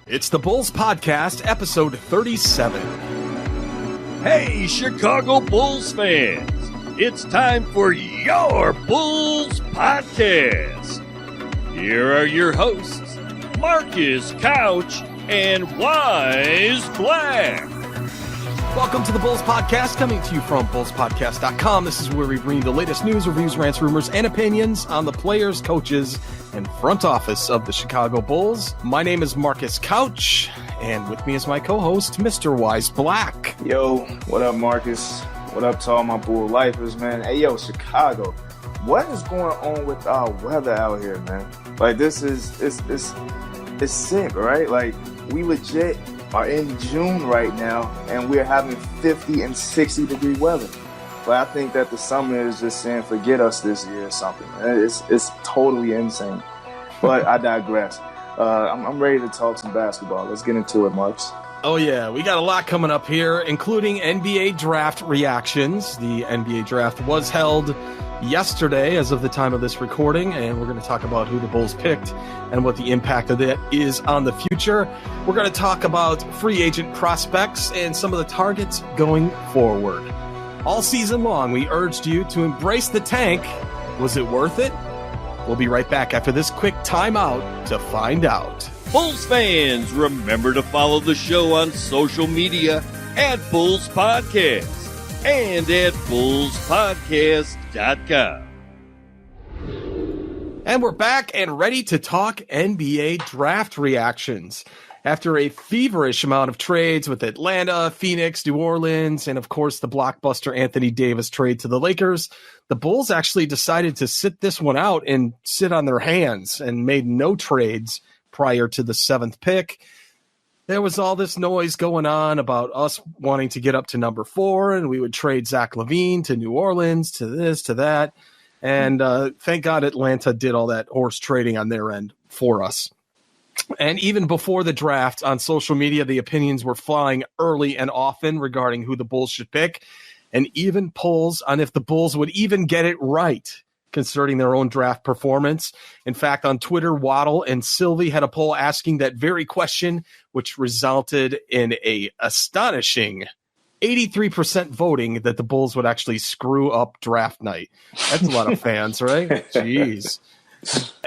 It's the Bulls Podcast, episode 37. Hey, Chicago Bulls fans! It's time for your Bulls Podcast. Here are your hosts, Marcus Couch and Wyse Black. Welcome to the Bulls Podcast, coming to you from bullspodcast.com. This is where we bring the latest news, reviews, rants, rumors, and opinions on the players, coaches, and front office of the Chicago Bulls. My name is Marcus Couch, and with me is my co-host, Mr. Wyse Black. Yo, what up, Marcus? What up to all my Bull lifers, man? Hey, yo, Chicago, what is going on with our weather out here, man? Like, this is, it's sick, right? Like, we legit are in June right now, and we're having 50 and 60 degree weather. But I think that the summer is just saying, forget us this year or something. It's totally insane. But I digress. I'm ready to talk some basketball. Let's get into it, Marks. Oh, yeah. We got a lot coming up here, including NBA draft reactions. The NBA draft was held yesterday as of the time of this recording, and we're going to talk about who the Bulls picked and what the impact of that is on the future. We're going to talk about free agent prospects and some of the targets going forward. All season long, we urged you to embrace the tank. Was it worth it? We'll be right back after this quick timeout to find out. Bulls fans, remember to follow the show on social media at Bulls Podcast and at bullspodcast.com. And we're back and ready to talk NBA draft reactions. After a feverish amount of trades with Atlanta, Phoenix, New Orleans, and of course the blockbuster Anthony Davis trade to the Lakers, the Bulls actually decided to sit this one out and sit on their hands and made no trades prior to the 7th pick. There was all this noise going on about us wanting to get up to number 4, and we would trade Zach LaVine to New Orleans, to this, to that. And thank God Atlanta did all that horse trading on their end for us. And even before the draft on social media, the opinions were flying early and often regarding who the Bulls should pick, and even polls on if the Bulls would even get it right concerning their own draft performance. In fact, on Twitter, Waddle and Sylvie had a poll asking that very question, which resulted in a astonishing 83% voting that the Bulls would actually screw up draft night. That's a lot of fans, right? Jeez.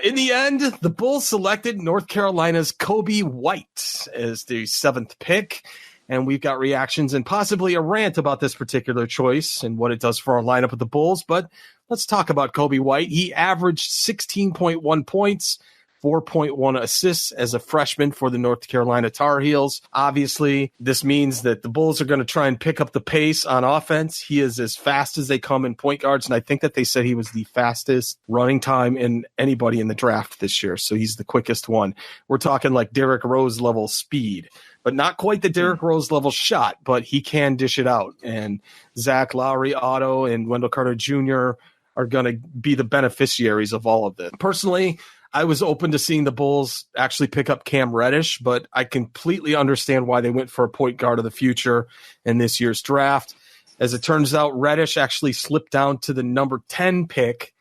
In the end, the Bulls selected North Carolina's Coby White as the 7th pick, and we've got reactions and possibly a rant about this particular choice and what it does for our lineup of the Bulls, but let's talk about Coby White. He averaged 16.1 points, 4.1 assists as a freshman for the North Carolina Tar Heels. Obviously, this means that the Bulls are going to try and pick up the pace on offense. He is as fast as they come in point guards, and I think that they said he was the fastest running time in anybody in the draft this year, so he's the quickest one. We're talking like Derrick Rose level speed, but not quite the Derrick Rose level shot, but he can dish it out. And Zach, Lowry, Otto, and Wendell Carter Jr. are going to be the beneficiaries of all of this. Personally, I was open to seeing the Bulls actually pick up Cam Reddish, but I completely understand why they went for a point guard of the future in this year's draft. As it turns out, Reddish actually slipped down to the number 10 pick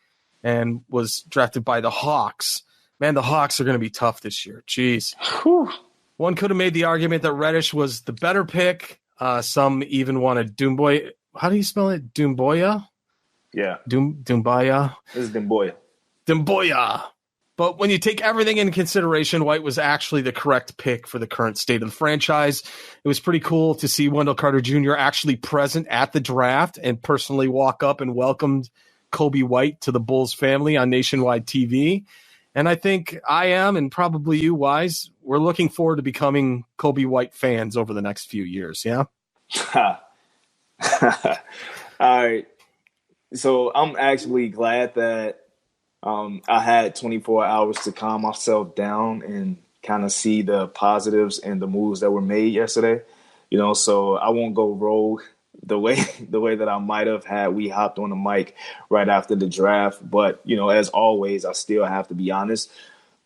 and was drafted by the Hawks. Man, the Hawks are going to be tough this year. Jeez. Whew. One could have made the argument that Reddish was the better pick. Some even wanted Doumbouya. How do you spell it? Doumbouya? Yeah. Doumbouya? This is Doumbouya. Doumbouya. But when you take everything into consideration, White was actually the correct pick for the current state of the franchise. It was pretty cool to see Wendell Carter Jr. actually present at the draft and personally walk up and welcomed Coby White to the Bulls family on nationwide TV. And I think I am, and probably you, Wyse, we're looking forward to becoming Coby White fans over the next few years, yeah? All right. So I'm actually glad that I had 24 hours to calm myself down and kind of see the positives and the moves that were made yesterday. You know, so I won't go rogue the way that I might have had we hopped on the mic right after the draft. But, you know, as always, I still have to be honest.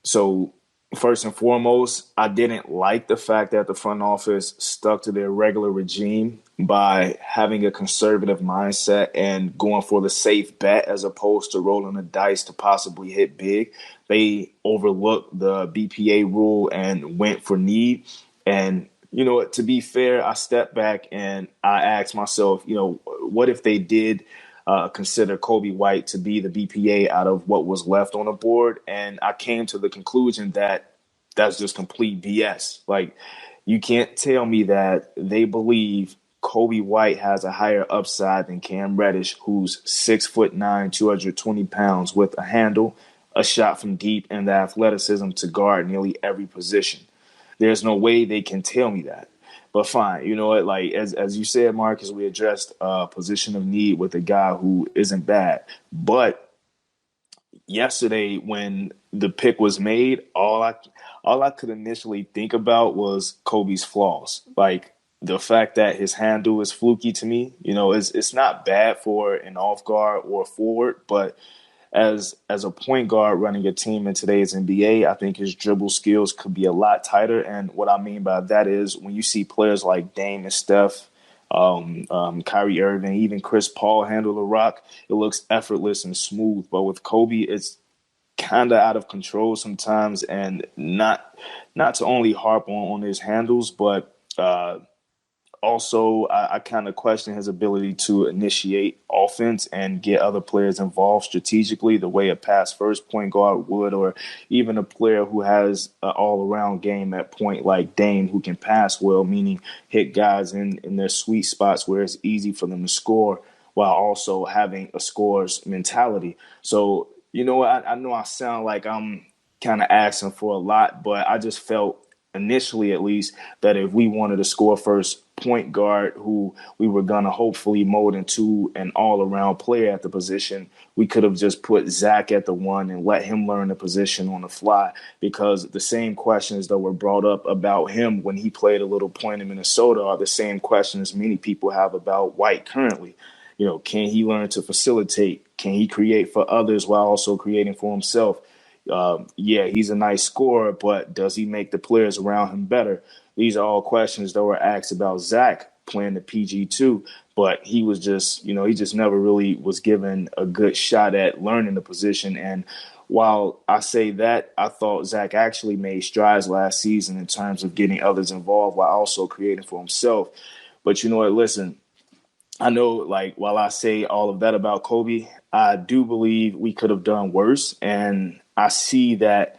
So first and foremost, I didn't like the fact that the front office stuck to their regular regime by having a conservative mindset and going for the safe bet as opposed to rolling the dice to possibly hit big. they overlooked the BPA rule and went for need. And, you know, to be fair, I stepped back and I asked myself, you know, what if they did consider Kobe White to be the BPA out of what was left on the board? And I came to the conclusion that that's just complete BS. Like, you can't tell me that they believe Kobe White has a higher upside than Cam Reddish, who's 6'9", 220 pounds, with a handle, a shot from deep, and the athleticism to guard nearly every position. There's no way they can tell me that. But fine, you know what? Like as you said, Marcus, we addressed a position of need with a guy who isn't bad. But yesterday, when the pick was made, all I could initially think about was Kobe's flaws. Like the fact that his handle is fluky to me. You know, it's not bad for an off guard or a forward, but as a point guard running a team in today's NBA, I think his dribble skills could be a lot tighter. And what I mean by that is when you see players like Dame and Steph, Kyrie Irving, even Chris Paul handle the rock, it looks effortless and smooth. But with Kobe, it's kind of out of control sometimes, and not to only harp on his handles, but also, I kind of question his ability to initiate offense and get other players involved strategically the way a pass-first point guard would, or even a player who has an all-around game at point like Dame, who can pass well, meaning hit guys in their sweet spots where it's easy for them to score while also having a scorer's mentality. So, you know, I know I sound like I'm kind of asking for a lot, but I just felt initially, at least, that if we wanted to score first point guard who we were going to hopefully mold into an all-around player at the position, we could have just put Zach at the one and let him learn the position on the fly, because the same questions that were brought up about him when he played a little point in Minnesota are the same questions many people have about White currently. You know, can he learn to facilitate? Can he create for others while also creating for himself? Yeah, he's a nice scorer, but does he make the players around him better? These are all questions that were asked about Zach playing the PG2, but he was just, you know, he just never really was given a good shot at learning the position. And while I say that, I thought Zach actually made strides last season in terms of getting others involved while also creating for himself. But you know what, listen, I know, like, while I say all of that about Kobe, I do believe we could have done worse. And I see that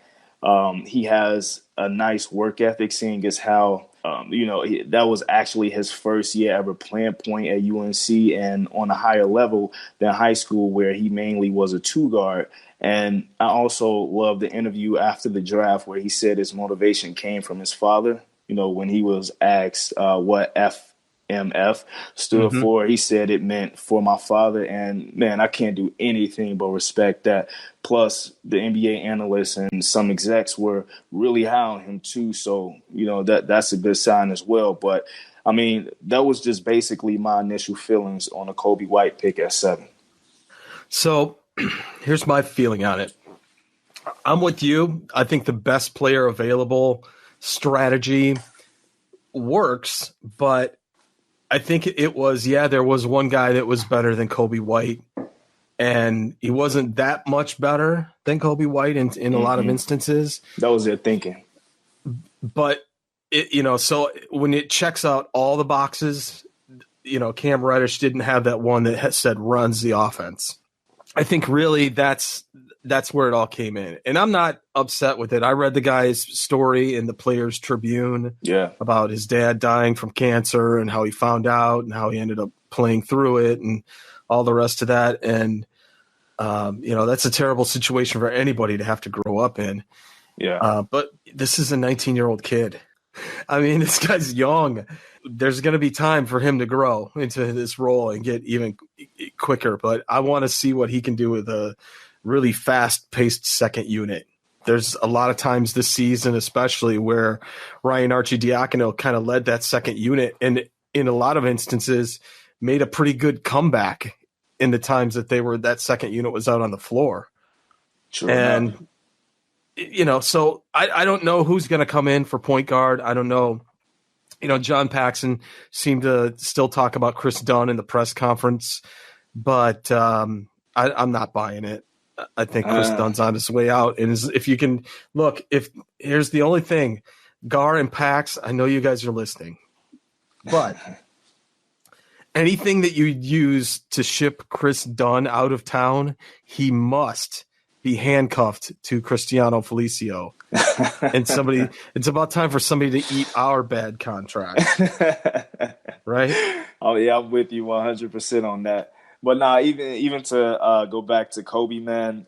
he has a nice work ethic, seeing as how, you know, that was actually his first year ever playing point at UNC and on a higher level than high school, where he mainly was a two guard. And I also love the interview after the draft where he said his motivation came from his father. You know, when he was asked what FMF stood for, he said it meant for my father. And man, I can't do anything but respect that. Plus, the NBA analysts and some execs were really high on him too. So, you know, that's a good sign as well. But I mean, that was just basically my initial feelings on a Kobe White pick at 7. So here's my feeling on it. I'm with you. I think the best player available strategy works, but I think it was, there was one guy that was better than Kobe White, and he wasn't that much better than Kobe White in a lot of instances. That was their thinking. But, so when it checks out all the boxes, Cam Reddish didn't have that one that said runs the offense. I think really that's where it all came in. And I'm not upset with it. I read the guy's story in the Players Tribune about his dad dying from cancer and how he found out and how he ended up playing through it and all the rest of that. And, that's a terrible situation for anybody to have to grow up in. Yeah. But this is a 19-year-old kid. I mean, this guy's young. There's going to be time for him to grow into this role and get even quicker. But I want to see what he can do with a really fast-paced second unit. There's a lot of times this season, especially where Ryan Arcidiacono kind of led that second unit, and in a lot of instances made a pretty good comeback in the times that that second unit was out on the floor. True and enough. So I don't know who's going to come in for point guard. I don't know. John Paxson seemed to still talk about Chris Dunn in the press conference, but I'm not buying it. I think Chris Dunn's on his way out. And if you can look, here's the only thing, Gar and Pax, I know you guys are listening, but anything that you use to ship Chris Dunn out of town, he must be handcuffed to Cristiano Felicio. And it's about time for somebody to eat our bad contract. Right? Oh yeah, I'm with you 100% on that. But nah, even to go back to Kobe, man.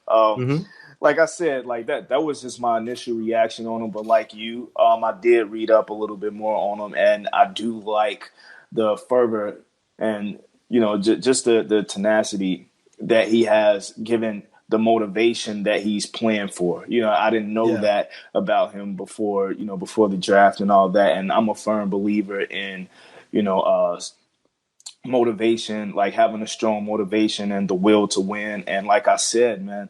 Like I said, like that was just my initial reaction on him. But like you, I did read up a little bit more on him, and I do like the fervor and just the tenacity that he has, given the motivation that he's playing for. I didn't know that about him before the draft and all that. And I'm a firm believer in motivation, like having a strong motivation and the will to win. And like I said, man,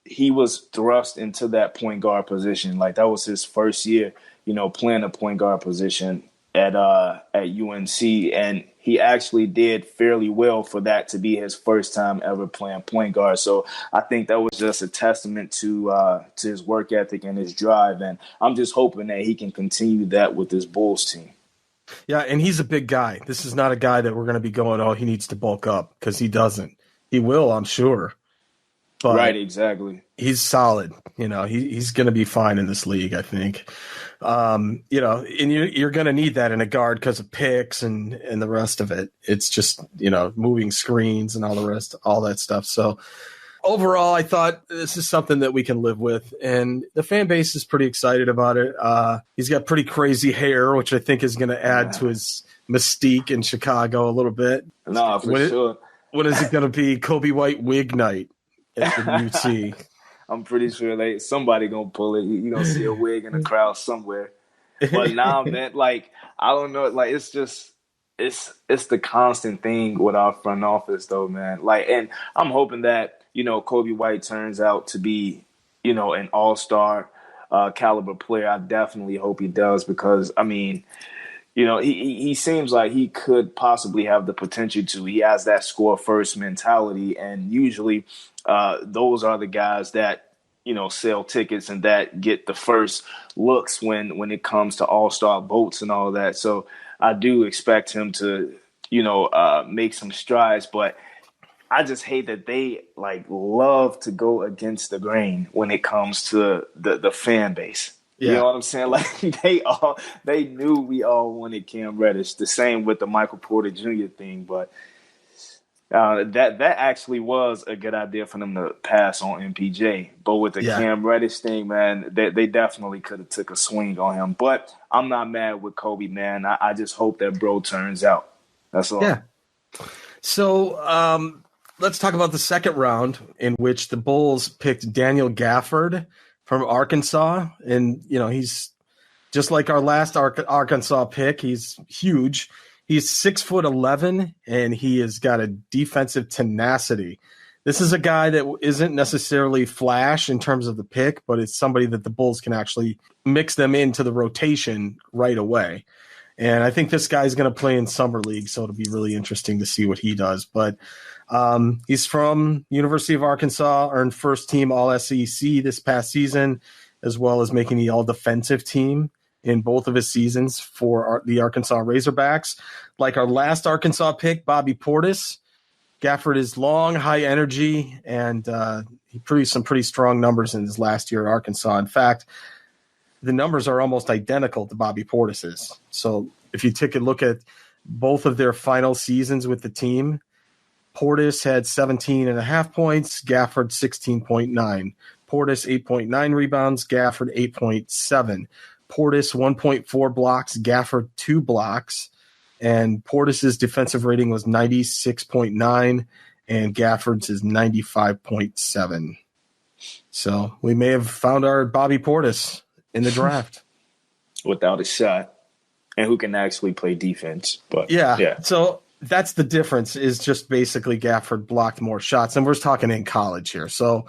he was thrust into that point guard position. Like that was his first year, playing a point guard position at UNC, and he actually did fairly well for that to be his first time ever playing point guard. So I think that was just a testament to his work ethic and his drive, and I'm just hoping that he can continue that with this Bulls team. Yeah, and he's a big guy. This is not a guy that we're going to be going, oh, he needs to bulk up, because he doesn't. He will, I'm sure. But right, exactly. He's solid. He's going to be fine in this league, I think. And you're going to need that in a guard because of picks and the rest of it. It's just, moving screens and all that stuff. So overall, I thought this is something that we can live with, and the fan base is pretty excited about it. He's got pretty crazy hair, which I think is going to add to his mystique in Chicago a little bit. No, for sure. When is it going to be Kobe White wig night at the UT? I'm pretty sure somebody gonna pull it. You gonna see a wig in the crowd somewhere. But now, man, like I don't know, like it's the constant thing with our front office, though, man. Like, and I'm hoping that Kobe White turns out to be an all-star caliber player. I definitely hope he does, because I mean, he seems like he could possibly have the potential to. He has that score first mentality, and usually those are the guys that sell tickets and that get the first looks when it comes to all-star votes and all that. So I do expect him to make some strides, but I just hate that they love to go against the grain when it comes to the fan base. Yeah. You know what I'm saying? Like they knew we all wanted Cam Reddish. The same with the Michael Porter Jr. thing, but that actually was a good idea for them to pass on MPJ. But with the Cam Reddish thing, man, they definitely could have took a swing on him. But I'm not mad with Kobe, man. I just hope that bro turns out. That's all. Yeah. So let's talk about the second round, in which the Bulls picked Daniel Gafford from Arkansas. And, he's just like our last Arkansas pick. He's huge. He's 6'11", and he has got a defensive tenacity. This is a guy that isn't necessarily flash in terms of the pick, but it's somebody that the Bulls can actually mix them into the rotation right away. And I think this guy's going to play in Summer League, so it'll be really interesting to see what he does. But he's from University of Arkansas, earned first-team All-SEC this past season, as well as making the All-Defensive team in both of his seasons for the Arkansas Razorbacks. Like our last Arkansas pick, Bobby Portis, Gafford is long, high energy, and he produced some pretty strong numbers in his last year at Arkansas. In fact, the numbers are almost identical to Bobby Portis's. So if you take a look at both of their final seasons with the team, Portis had 17.5 points, Gafford 16.9. Portis 8.9 rebounds, Gafford 8.7. Portis 1.4 blocks, Gafford 2 blocks, and Portis's defensive rating was 96.9, and Gafford's is 95.7. So we may have found our Bobby Portis in the draft. Without a shot, and who can actually play defense. But yeah. So that's the difference, is just basically Gafford blocked more shots, and we're talking in college here. So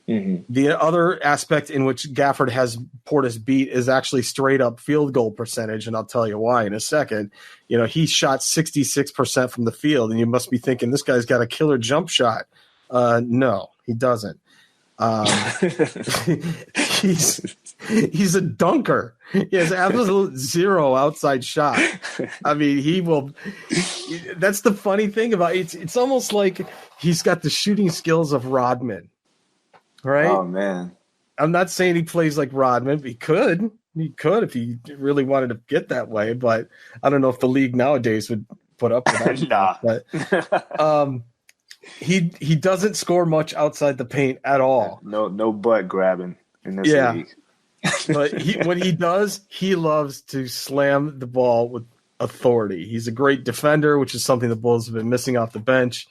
the other aspect in which Gafford has Portis beat is actually straight up field goal percentage, and I'll tell you why in a second. He shot 66% from the field, and you must be thinking, this guy's got a killer jump shot. No, he doesn't. He's a dunker. He has absolute zero outside shot. I mean, he will. That's the funny thing about it. It's almost like he's got the shooting skills of Rodman, right? Oh man, I'm not saying he plays like Rodman. But he could if he really wanted to get that way. But I don't know if the league nowadays would put up with that. Nah. But he doesn't score much outside the paint at all. No butt grabbing in this league. But when he does, he loves to slam the ball with authority. He's a great defender, which is something the Bulls have been missing off the bench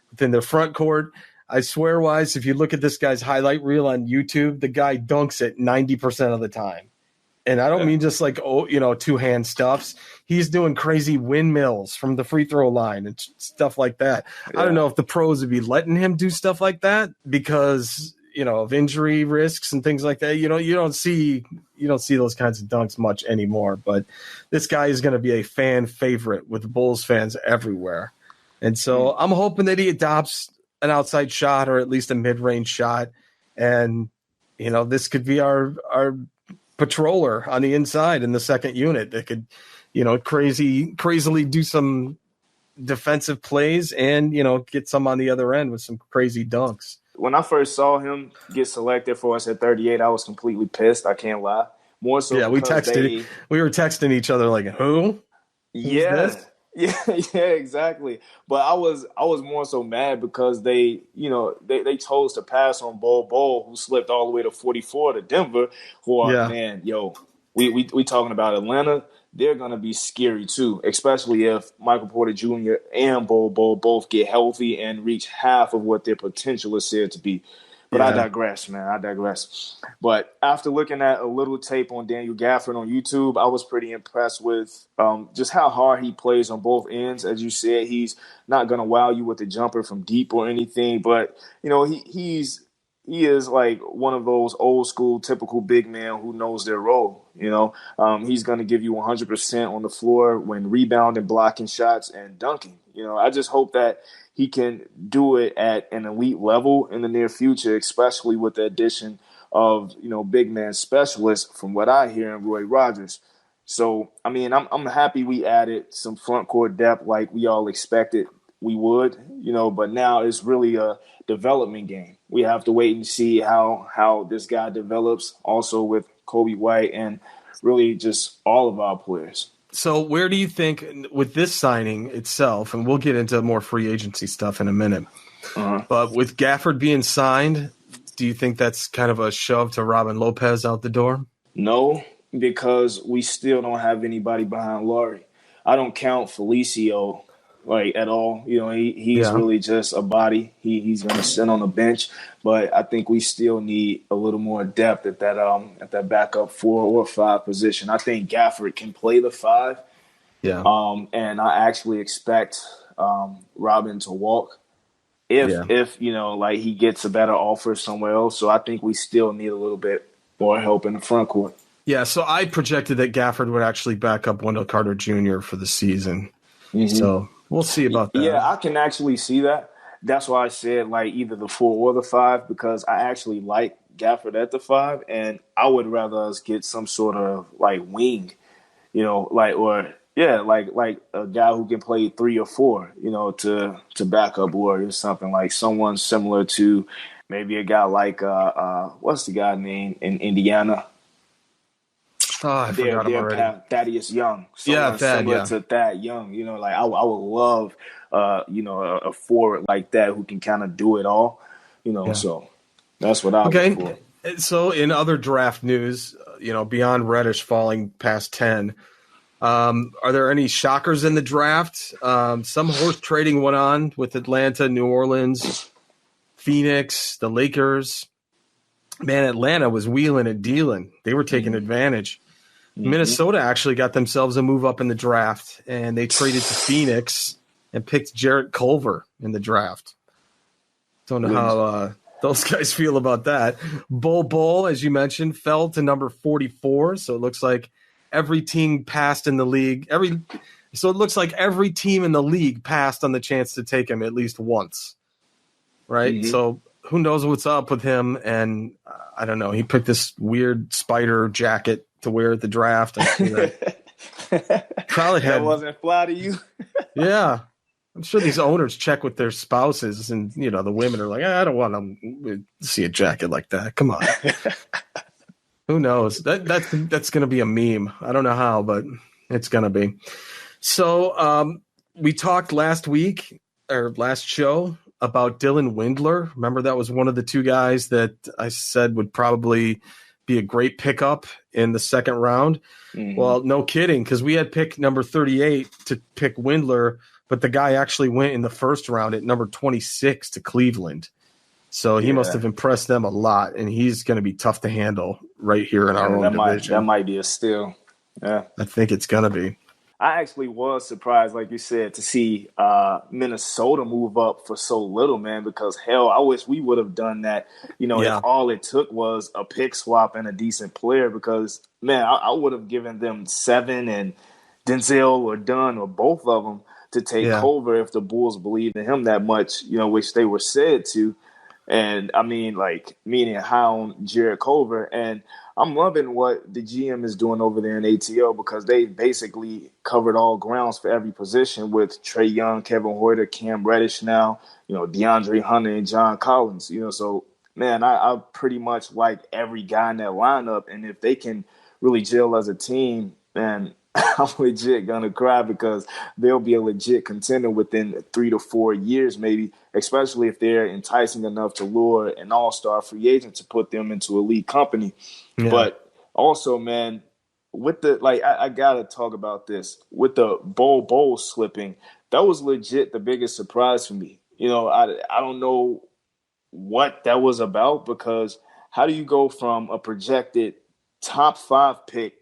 within their front court. I swear, Wyse, if you look at this guy's highlight reel on YouTube, the guy dunks it 90% of the time. And I don't mean just like, two-hand stuffs. He's doing crazy windmills from the free throw line and stuff like that. Yeah. I don't know if the pros would be letting him do stuff like that because – of injury risks and things like that. You don't see those kinds of dunks much anymore, but this guy is going to be a fan favorite with Bulls fans everywhere. And so I'm hoping that he adopts an outside shot or at least a mid-range shot. And, this could be our patroller on the inside in the second unit that could, crazily do some defensive plays and, get some on the other end with some crazy dunks. When I first saw him get selected for us at 38, I was completely pissed. I can't lie. More so, we were texting each other like, "Who? Yeah, exactly." But I was more so mad because they chose to pass on Bol, who slipped all the way to 44 to Denver. We talking about Atlanta. They're going to be scary, too, especially if Michael Porter Jr. and Bol both get healthy and reach half of what their potential is said to be. But I digress, man. But after looking at a little tape on Daniel Gafford on YouTube, I was pretty impressed with just how hard he plays on both ends. As you said, he's not going to wow you with a jumper from deep or anything. But, he is like one of those old school typical big men who knows their role. He's going to give you 100% on the floor when rebounding, blocking shots, and dunking. I just hope that he can do it at an elite level in the near future, especially with the addition of, big man specialists from what I hear in Roy Rogers. So, I mean, I'm happy we added some front court depth like we all expected we would, but now it's really a development game. We have to wait and see how this guy develops also with Kobe White and really just all of our players. So where do you think with this signing itself, and we'll get into more free agency stuff in a minute, but with Gafford being signed, do you think that's kind of a shove to Robin Lopez out the door? No, because we still don't have anybody behind Laurie. I don't count Felicio at all. He's really just a body. He's going to sit on the bench, but I think we still need a little more depth at that backup 4 or 5 position. I think Gafford can play the 5. Yeah. And I actually expect Robin to walk if he gets a better offer somewhere else. So I think we still need a little bit more help in the front court. Yeah. So I projected that Gafford would actually back up Wendell Carter Jr. for the season. Mm-hmm. So we'll see about that. Yeah, I can actually see that. That's why I said either the 4 or the 5, because I actually like Gafford at the 5, and I would rather us get some sort of wing, like a guy who can play 3 or 4, to back up Warriors, something like someone similar to maybe a guy like what's the guy name in Indiana? Oh, I forgot him already. Thaddeus Young. Similar to Thad Young. I would love, a forward like that who can kind of do it all. So that's what I look for. So in other draft news, beyond Reddish falling past 10, are there any shockers in the draft? Some horse trading went on with Atlanta, New Orleans, Phoenix, the Lakers. Man, Atlanta was wheeling and dealing. They were taking advantage. Minnesota actually got themselves a move up in the draft, and they traded to Phoenix and picked Jarrett Culver in the draft. Don't know how those guys feel about that. Bol, as you mentioned, fell to number 44, so it looks like every team passed in the league. Every team in the league passed on the chance to take him at least once. right? Mm-hmm. So who knows what's up with him? And I don't know. He picked this weird spider jacket to wear at the draft. I'm sure that probably That wasn't fly to you. yeah. I'm sure these owners check with their spouses, and the women are like, I don't want to see a jacket like that. Come on. Who knows? That's going to be a meme. I don't know how, but it's going to be. So we talked last show about Dylan Windler. Remember, that was one of the two guys that I said would probably be a great pickup in the second round. Mm-hmm. Well, no kidding, because we had pick number 38 to pick Windler, but the guy actually went in the first round at number 26 to Cleveland. So he must have impressed them a lot, and he's going to be tough to handle right here in our own division. That might be a steal. Yeah, I think it's going to be. I actually was surprised, like you said, to see Minnesota move up for so little, man, because, hell, I wish we would have done that, if all it took was a pick swap and a decent player, because, man, I would have given them 7 and Denzel or Dunn or both of them to take over if the Bulls believed in him that much, which they were said to. And, I mean, meaning high on Jared Culver. And I'm loving what the GM is doing over there in ATL, because they basically covered all grounds for every position with Trae Young, Kevin Huerter, Cam Reddish now, DeAndre Hunter and John Collins. So, man, I pretty much like every guy in that lineup. And if they can really gel as a team, man, I'm legit going to cry, because they'll be a legit contender within 3 to 4 years, maybe, especially if they're enticing enough to lure an all-star free agent to put them into elite company. Yeah. But also, man, with the I got to talk about this. With the Bol slipping, that was legit the biggest surprise for me. I don't know what that was about, because how do you go from a projected top 5 pick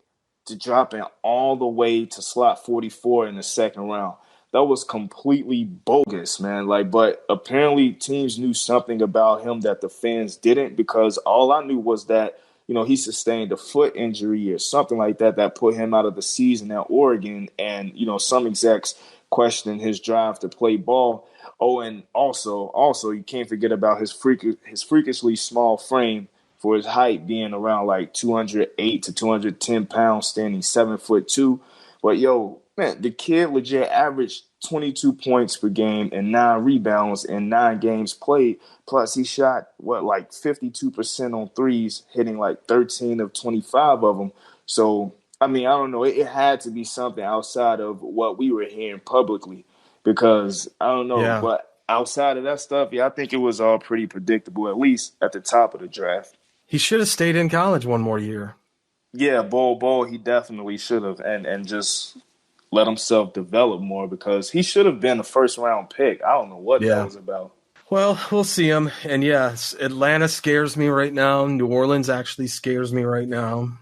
to dropping all the way to slot 44 in the second round? That was completely bogus, man. But apparently teams knew something about him that the fans didn't, because all I knew was that, he sustained a foot injury or something like that put him out of the season at Oregon. And, some execs questioned his drive to play ball. Oh, and also you can't forget about his freakishly small frame, for his height being around 208 to 210 pounds, standing 7'2". But yo, man, the kid legit averaged 22 points per game and 9 rebounds in 9 games played. Plus he shot 52% on threes, hitting 13 of 25 of them. So, I mean, I don't know. It had to be something outside of what we were hearing publicly, because I don't know. But outside of that stuff, I think it was all pretty predictable, at least at the top of the draft. He should have stayed in college one more year. Yeah, Bol, he definitely should have, and just let himself develop more, because he should have been a first-round pick. I don't know what that was about. Well, we'll see him. And, yes, Atlanta scares me right now. New Orleans actually scares me right now.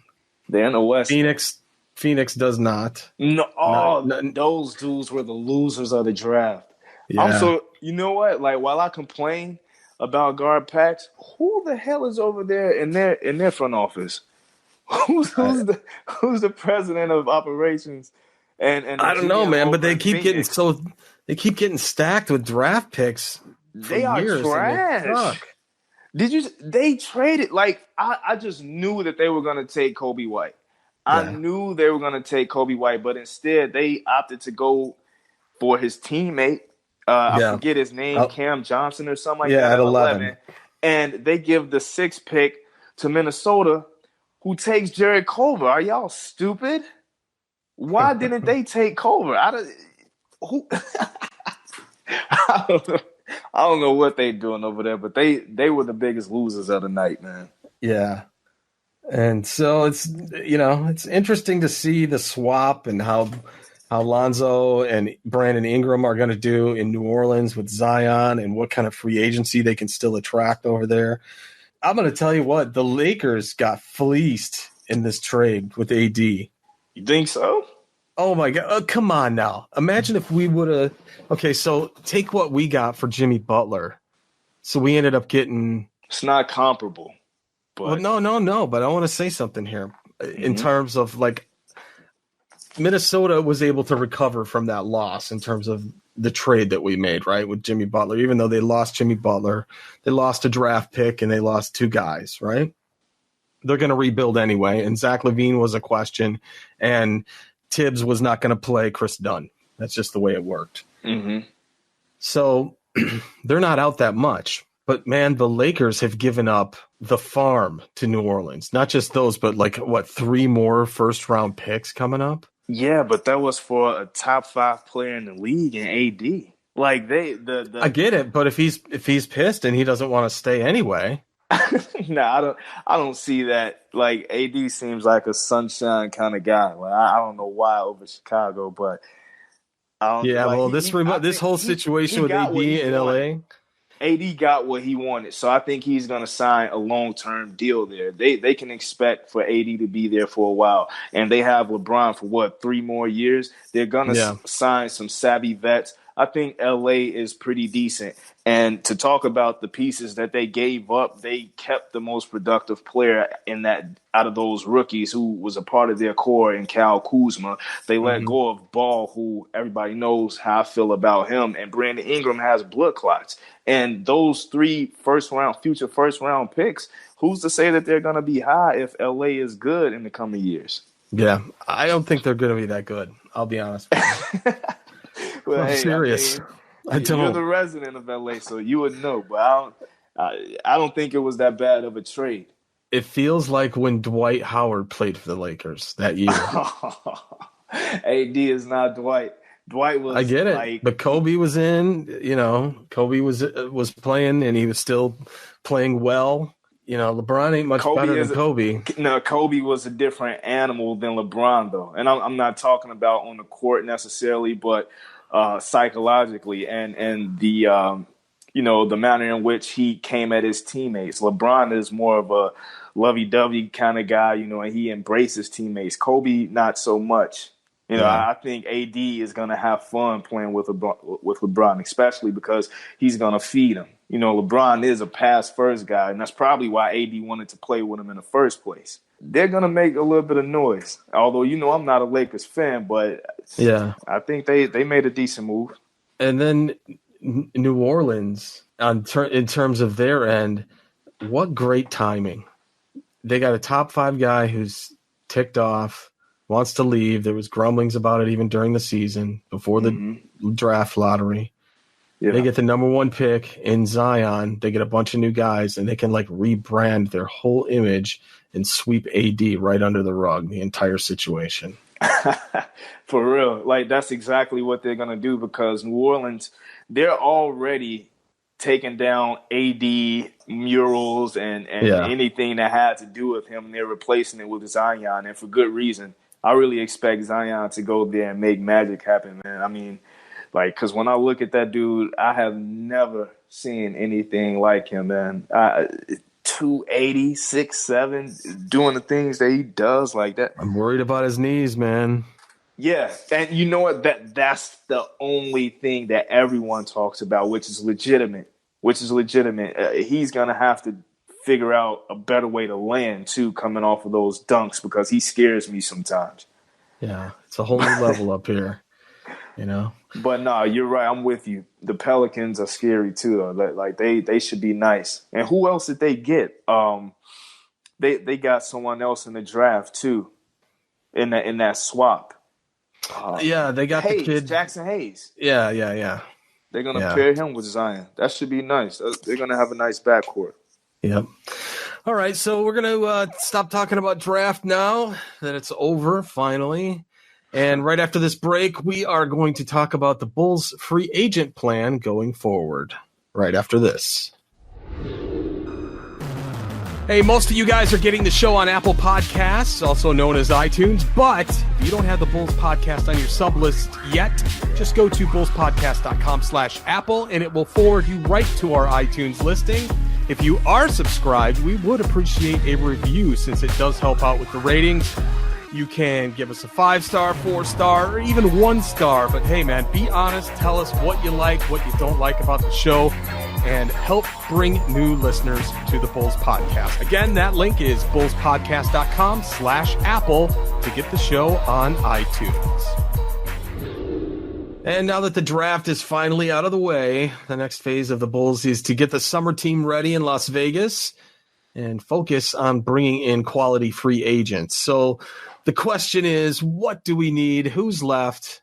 They're in the West. Phoenix does not. No, those dudes were the losers of the draft. Yeah. You know what? While I complain about guard packs, who the hell is over there in their front office? Who's the president of operations? And I don't know, man, but they keep getting stacked with draft picks. They are trash. They traded I just knew that they were going to take Kobe White. I knew they were going to take Kobe White, but instead they opted to go for his teammate. I forget his name, Cam Johnson or something like that. At 11. And they give the 6th pick to Minnesota, who takes Jared Culver. Are y'all stupid? Why didn't they take Culver? I don't know what they're doing over there, but they were the biggest losers of the night, man. Yeah. And so it's interesting to see the swap and how Lonzo and Brandon Ingram are going to do in New Orleans with Zion, and what kind of free agency they can still attract over there. I'm going to tell you what, the Lakers got fleeced in this trade with AD. You think so? Oh, my God. Come on now. Imagine if we would have – okay, so take what we got for Jimmy Butler. So we ended up getting – it's not comparable. But... Well, no. But I want to say something here in terms of Minnesota was able to recover from that loss in terms of the trade that we made, right, with Jimmy Butler. Even though they lost Jimmy Butler, they lost a draft pick and they lost 2 guys, right? They're going to rebuild anyway. And Zach LaVine was a question, and Tibbs was not going to play Chris Dunn. That's just the way it worked. Mm-hmm. So they're not out that much. But, man, the Lakers have given up the farm to New Orleans. Not just those, but, 3 more first-round picks coming up? Yeah, but that was for a top 5 player in the league in AD. I get it, but if he's pissed and he doesn't want to stay anyway. No, I don't see that. AD seems like a sunshine kind of guy. I don't know why over Chicago, but this whole situation with AD in LA. AD got what he wanted, so I think he's going to sign a long-term deal there. They can expect for AD to be there for a while, and they have LeBron for 3 more years. They're going to sign some savvy vets. I think LA is pretty decent. And to talk about the pieces that they gave up, they kept the most productive player in that out of those rookies who was a part of their core in Kyle Kuzma. They let go of Ball, who everybody knows how I feel about him, and Brandon Ingram has blood clots. And those 3 future first round picks, who's to say that they're going to be high if LA is good in the coming years? Yeah, I don't think they're going to be that good. I'll be honest with you. Well, I'm serious. I don't. You're the resident of LA, so you would know. But I don't think it was that bad of a trade. It feels like when Dwight Howard played for the Lakers that year. AD is not Dwight. Dwight was. I get it, but Kobe was in. Kobe was playing, and he was still playing well. LeBron ain't much better than Kobe. No, Kobe was a different animal than LeBron, though. And I'm not talking about on the court necessarily, but psychologically and the the manner in which he came at his teammates. LeBron is more of a lovey-dovey kind of guy, and he embraces teammates. Kobe, not so much. I think AD is going to have fun playing with LeBron, especially because he's going to feed him. LeBron is a pass-first guy, and that's probably why AD wanted to play with him in the first place. They're going to make a little bit of noise. Although, I'm not a Lakers fan, but yeah, I think they made a decent move. And then New Orleans, in terms of their end, what great timing. They got a top 5 guy who's ticked off, wants to leave. There was grumblings about it even during the season, before the draft lottery. Yeah. They get the number 1 pick in Zion. They get a bunch of new guys, and they can rebrand their whole image and sweep AD right under the rug, the entire situation. For real. That's exactly what they're going to do, because New Orleans, they're already taking down AD murals and anything that had to do with him. They're replacing it with Zion, and for good reason. I really expect Zion to go there and make magic happen, man. I mean, because when I look at that dude, I have never seen anything like him, man. 280, 6'7", doing the things that he does like that. I'm worried about his knees, man. Yeah, and you know what? That's the only thing that everyone talks about, which is legitimate. He's going to have to figure out a better way to land, too, coming off of those dunks, because he scares me sometimes. Yeah, it's a whole new level up here. But no, you're right. I'm with you. The Pelicans are scary too, though. They should be nice. And who else did they get? They got someone else in the draft too, in that swap. They got the kid Jackson Hayes. Yeah. They're gonna pair him with Zion. That should be nice. They're gonna have a nice backcourt. Yep. All right, so we're gonna stop talking about draft now that it's over finally. And right after this break, we are going to talk about the Bulls' free agent plan going forward. Right after this. Hey, most of you guys are getting the show on Apple Podcasts, also known as iTunes. But if you don't have the Bulls Podcast on your sub list yet, just go to bullspodcast.com/Apple, and it will forward you right to our iTunes listing. If you are subscribed, we would appreciate a review, since it does help out with the ratings. You can give us a 5-star, 4-star, or even 1 star. But hey, man, be honest. Tell us what you like, what you don't like about the show, and help bring new listeners to the Bulls Podcast. Again, that link is bullspodcast.com/Apple to get the show on iTunes. And now that the draft is finally out of the way, the next phase of the Bulls is to get the summer team ready in Las Vegas and focus on bringing in quality free agents. So the question is, what do we need? Who's left?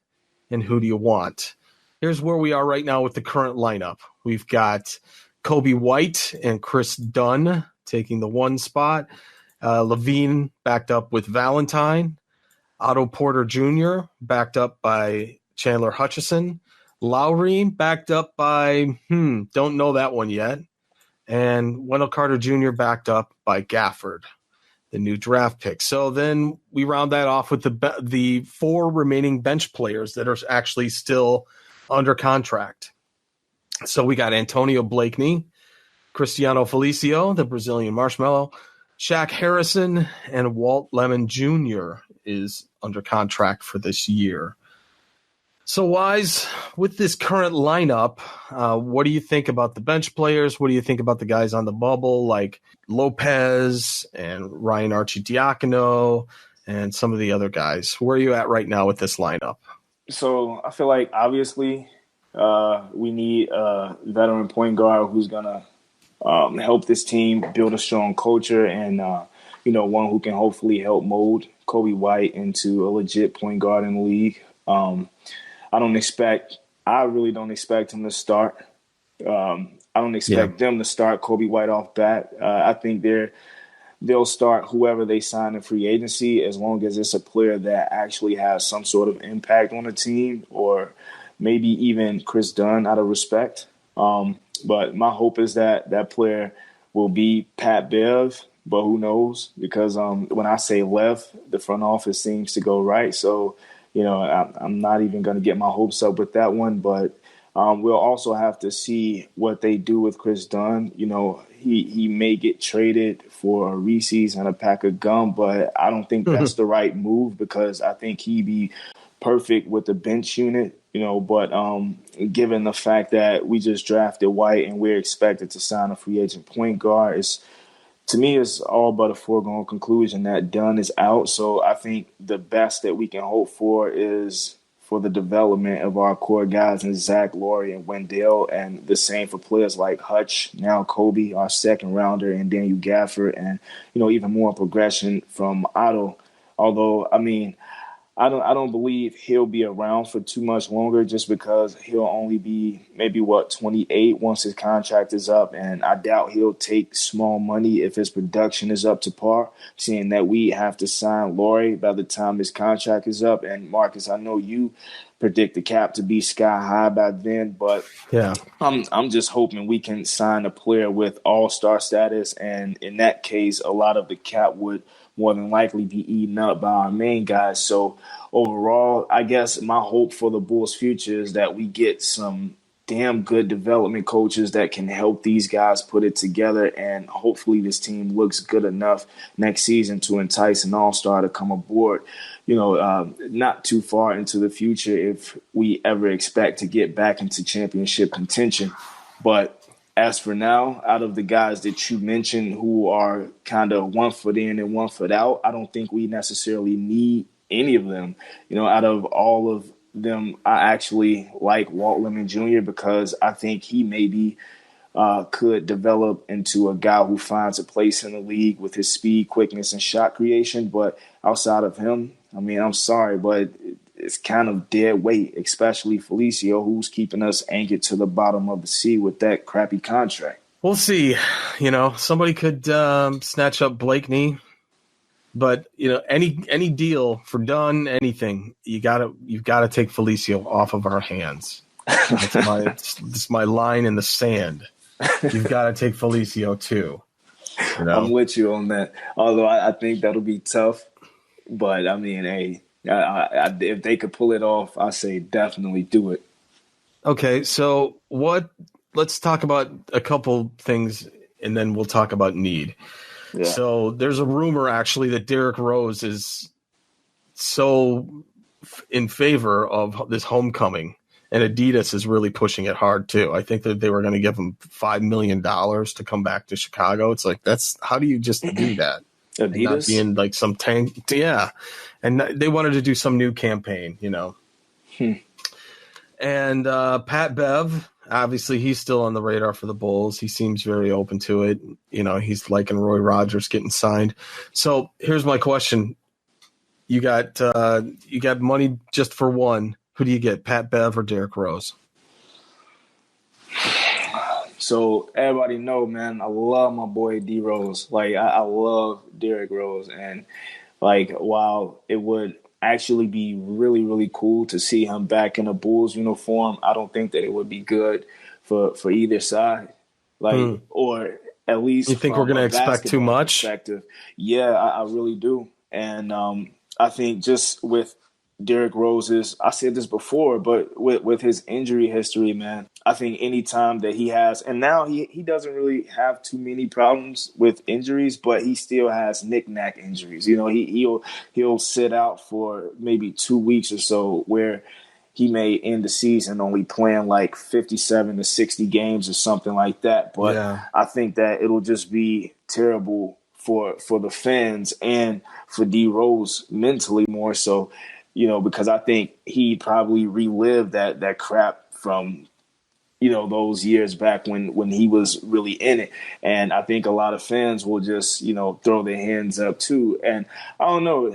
And who do you want? Here's where we are right now with the current lineup. We've got Kobe White and Chris Dunn taking the 1 spot. Levine backed up with Valentine. Otto Porter Jr. backed up by Chandler Hutchison. Lowry backed up by, don't know that one yet. And Wendell Carter Jr. backed up by Gafford, the new draft pick. So then we round that off with the 4 remaining bench players that are actually still under contract. So we got Antonio Blakeney, Cristiano Felicio, the Brazilian Marshmallow, Shaq Harrison, and Walt Lemon Jr. is under contract for this year. So, Wyse, with this current lineup, what do you think about the bench players? What do you think about the guys on the bubble like Lopez and Ryan Arcidiacono and some of the other guys? Where are you at right now with this lineup? So I feel like obviously we need a veteran point guard who's going to help this team build a strong culture and, one who can hopefully help mold Kobe White into a legit point guard in the league. I really don't expect him to start. I don't expect them to start Kobe White off bat. I think they'll start whoever they sign in free agency as long as it's a player that actually has some sort of impact on the team, or maybe even Chris Dunn out of respect. But my hope is that that player will be Pat Bev, but who knows? Because when I say left, the front office seems to go right. So, I'm not even going to get my hopes up with that one, but we'll also have to see what they do with Chris Dunn. He may get traded for a Reese's and a pack of gum, but I don't think that's the right move because I think he'd be perfect with the bench unit, but given the fact that we just drafted White and we're expected to sign a free agent point guard, to me, it's all but a foregone conclusion that Dunn is out. So I think the best that we can hope for is for the development of our core guys in Zach, Laurie, and Wendell, and the same for players like Hutch, now Kobe, our second rounder, and Daniel Gafford, and, even more progression from Otto. Although, I don't believe he'll be around for too much longer just because he'll only be maybe 28 once his contract is up. And I doubt he'll take small money if his production is up to par, seeing that we have to sign Laurie by the time his contract is up. And Marcus, I know you predict the cap to be sky high by then, but yeah, I'm just hoping we can sign a player with all-star status. And in that case, a lot of the cap would more than likely be eaten up by our main guys. So overall, I guess my hope for the Bulls' future is that we get some damn good development coaches that can help these guys put it together, and hopefully this team looks good enough next season to entice an all-star to come aboard, not too far into the future if we ever expect to get back into championship contention. But as for now, out of the guys that you mentioned who are kind of 1 foot in and 1 foot out, I don't think we necessarily need any of them. Out of all of them, I actually like Walt Lemon Jr. because I think he maybe could develop into a guy who finds a place in the league with his speed, quickness, and shot creation. But outside of him, I'm sorry, but it's kind of dead weight, especially Felicio, who's keeping us anchored to the bottom of the sea with that crappy contract. We'll see. Somebody could snatch up Blakeney, but any deal for Dunn, anything, you've got to take Felicio off of our hands. That's my line in the sand. You've got to take Felicio too. I'm with you on that. Although I think that'll be tough, but hey. If they could pull it off, I say definitely do it. Okay, so let's talk about a couple things, and then we'll talk about need. Yeah. So there's a rumor, actually, that Derrick Rose is so in favor of this homecoming, and Adidas is really pushing it hard, too. I think that they were going to give him $5 million to come back to Chicago. It's like, how do you just do that? Adidas? Not being like some tank. Yeah. And they wanted to do some new campaign, And Pat Bev, obviously, he's still on the radar for the Bulls. He seems very open to it. He's liking Roy Rogers getting signed. So here's my question: you got money just for one. Who do you get, Pat Bev or Derrick Rose? So everybody know, man, I love my boy D Rose. Like I love Derrick Rose, and like while it would actually be really, really cool to see him back in a Bulls uniform, I don't think that it would be good for either side. Like, or at least you think we're going to expect too much? Perspective. Yeah, I really do. And I think just with Derrick Rose's, I said this before, but with his injury history, man, I think any time that he has, and now he doesn't really have too many problems with injuries, but he still has knick-knack injuries. He'll sit out for maybe 2 weeks or so, where he may end the season only playing like 57 to 60 games or something like that. But yeah. I think that it'll just be terrible for the fans and for D Rose mentally more so. Because I think he probably relived that crap from, those years back when he was really in it. And I think a lot of fans will just, throw their hands up too. And I don't know,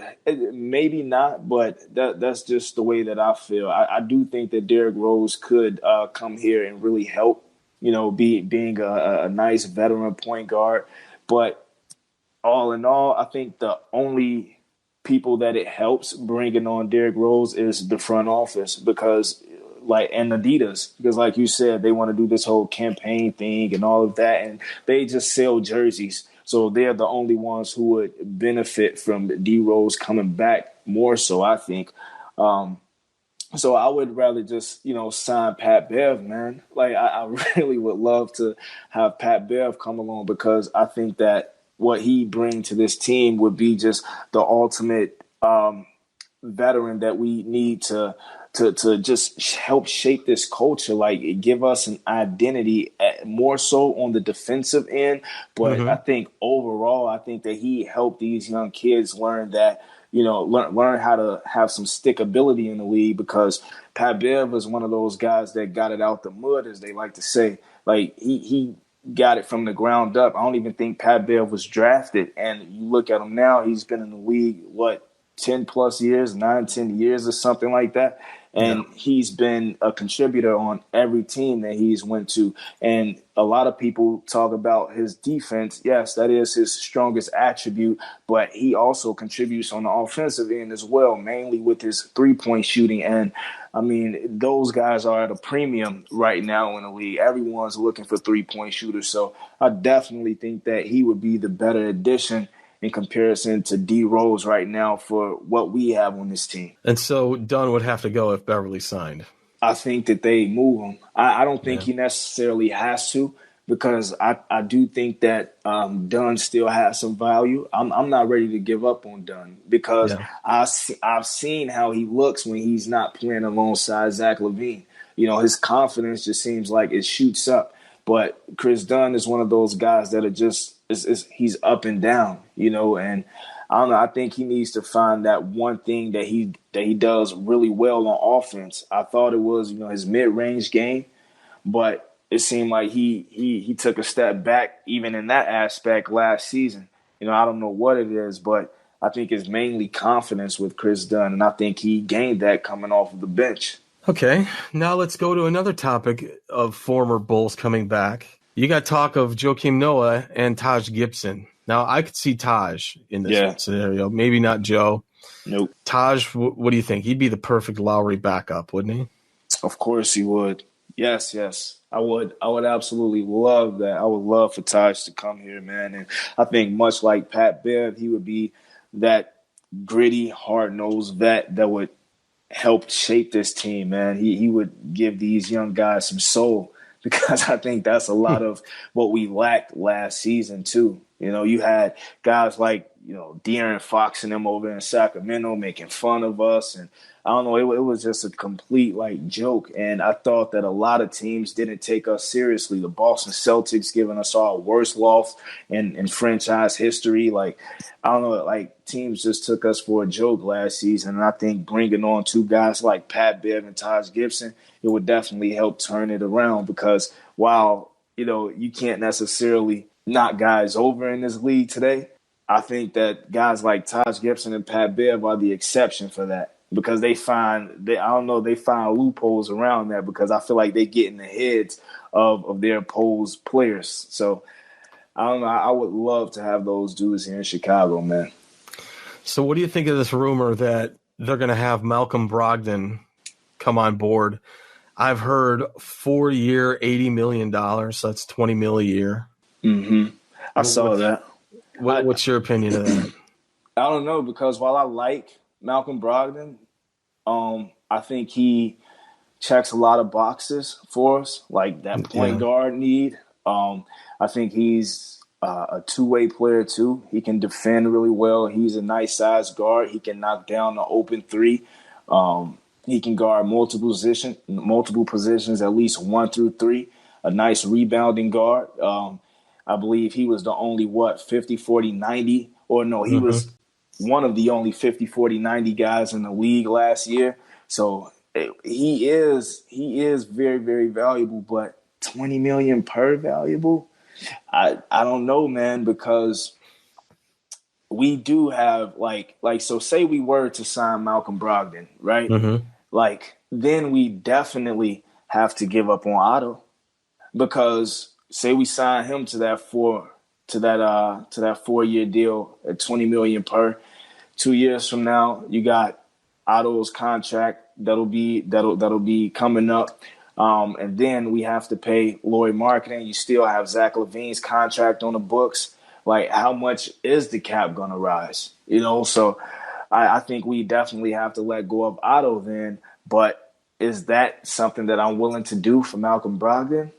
maybe not, but that's just the way that I feel. I do think that Derrick Rose could come here and really help, being a nice veteran point guard. But all in all, I think the only people that it helps bringing on Derrick Rose is the front office and Adidas, because like you said, they want to do this whole campaign thing and all of that, and they just sell jerseys. So they're the only ones who would benefit from D Rose coming back more so, I think. So I would rather just, sign Pat Bev, man. Like I really would love to have Pat Bev come along, because I think that what he brings to this team would be just the ultimate veteran that we need to just help shape this culture, like give us an identity more so on the defensive end. But I think overall, I think that he helped these young kids learn that, learn how to have some stickability in the league, because Pat Bev was one of those guys that got it out the mud, as they like to say. Like he got it from the ground up. I don't even think Pat Bev was drafted. And you look at him now, he's been in the league, 10 plus years, 9-10 years or something like that. And he's been a contributor on every team that he's went to. And a lot of people talk about his defense. Yes, that is his strongest attribute, but he also contributes on the offensive end as well, mainly with his three-point shooting. And I mean, those guys are at a premium right now in the league. Everyone's looking for three-point shooters. So I definitely think that he would be the better addition in comparison to D Rose right now for what we have on this team. And so Dunn would have to go if Beverly signed. I think that they move him. I don't think he necessarily has to, because I do think that Dunn still has some value. I'm not ready to give up on Dunn, because I've seen how he looks when he's not playing alongside Zach LaVine. His confidence just seems like it shoots up. But Chris Dunn is one of those guys that are just he's up and down, and I don't know. I think he needs to find that one thing that he does really well on offense. I thought it was, his mid-range game, but it seemed like he took a step back even in that aspect last season. I don't know what it is, but I think it's mainly confidence with Chris Dunn, and I think he gained that coming off of the bench. Okay, now let's go to another topic of former Bulls coming back. You got talk of Joakim Noah and Taj Gibson. Now, I could see Taj in this scenario. Maybe not Joe. Nope. Taj, what do you think? He'd be the perfect Lowry backup, wouldn't he? Of course he would. Yes. I would absolutely love that. I would love for Taj to come here, man. And I think much like Pat Bev, he would be that gritty, hard-nosed vet that would help shape this team, man. He would give these young guys some soul, because I think that's a lot of what we lacked last season too. You know, you had guys like, De'Aaron Fox and them over in Sacramento making fun of us. And I don't know, it was just a complete, joke. And I thought that a lot of teams didn't take us seriously. The Boston Celtics giving us our worst loss in franchise history. I don't know, teams just took us for a joke last season. And I think bringing on two guys like Pat Bev and Taj Gibson, it would definitely help turn it around because while, you can't necessarily knock guys over in this league today, I think that guys like Taj Gibson and Pat Bev are the exception for that because they find loopholes around that because I feel like they get in the heads of their opposed players. So I don't know. I would love to have those dudes here in Chicago, man. So what do you think of this rumor that they're going to have Malcolm Brogdon come on board? I've heard 4-year, $80 million. So that's $20 million a year. Mm-hmm. I saw that. What's your opinion of that? I don't know because while I like Malcolm Brogdon, I think he checks a lot of boxes for us, like that point guard need. I think he's a two-way player too. He can defend really well. He's a nice size guard. He can knock down the open three. He can guard multiple positions, at least 1 through 3. A nice rebounding guard. I believe he was the only 50, 40, 90, or no, he was one of the only 50, 40, 90 guys in the league last year. So he is very, very valuable, but $20 million per valuable? I don't know, man, because we do have so say we were to sign Malcolm Brogdon, right? Mm-hmm. Then we definitely have to give up on Otto because say we sign him to that 4-year deal at $20 million per. 2 years from now, you got Otto's contract that'll be coming up. And then we have to pay Lauri Markkanen. You still have Zach LaVine's contract on the books. How much is the cap going to rise? So I think we definitely have to let go of Otto then. But is that something that I'm willing to do for Malcolm Brogdon?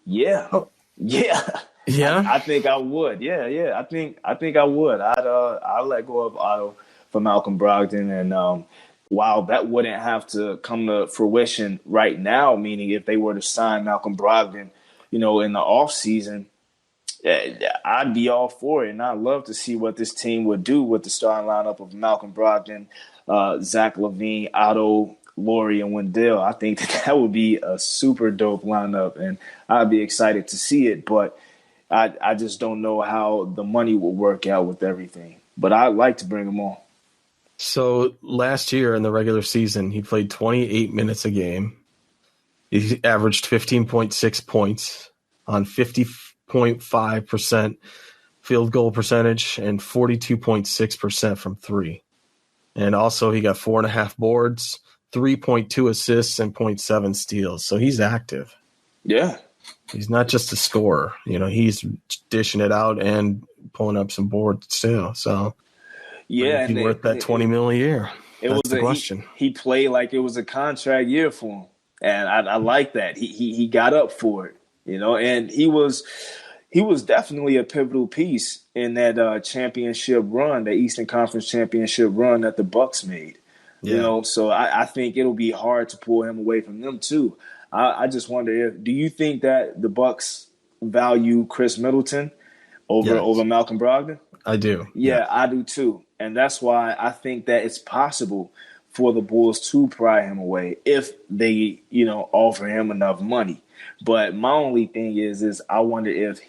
Yeah. Oh. Yeah. Yeah. I think I would. Yeah. I think I would. I'd let go of Otto for Malcolm Brogdon. And while that wouldn't have to come to fruition right now, meaning if they were to sign Malcolm Brogdon, in the offseason, I'd be all for it. And I'd love to see what this team would do with the starting lineup of Malcolm Brogdon, Zach LaVine, Otto, Lauri, and Wendell. I think that would be a super dope lineup, and I'd be excited to see it. But I just don't know how the money will work out with everything. But I'd like to bring him on. So last year in the regular season, he played 28 minutes a game. He averaged 15.6 points on 50.5% field goal percentage and 42.6% from three. And also he got 4.5 boards, 3.2 assists, and 0.7 steals. So he's active. Yeah. He's not just a scorer. He's dishing it out and pulling up some boards too. So yeah, he's worth that $20 million a year. That's the question. He played like it was a contract year for him, and I like that. He got up for it, and he was definitely a pivotal piece in that championship run, the Eastern Conference championship run that the Bucks made. Yeah. So I think it'll be hard to pull him away from them too. I just wonder do you think that the Bucks value Chris Middleton over Malcolm Brogdon? I do. Yeah, I do too. And that's why I think that it's possible for the Bulls to pry him away if they, offer him enough money. But my only thing is I wonder if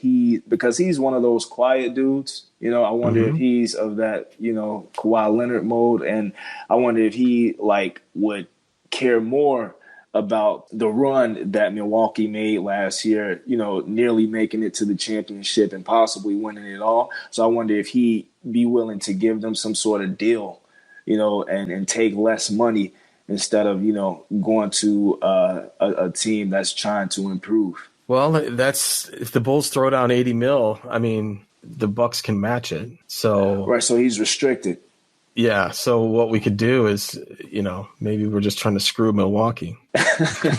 because he's one of those quiet dudes, I wonder if he's of that, Kawhi Leonard mode. And I wonder if he would care more about the run that Milwaukee made last year, nearly making it to the championship and possibly winning it all. So I wonder if he'd be willing to give them some sort of deal, and take less money instead of, going to a team that's trying to improve. Well, that's if the Bulls throw down 80 mil, I mean, the Bucks can match it. So right, so he's restricted. Yeah, so what we could do is, maybe we're just trying to screw Milwaukee.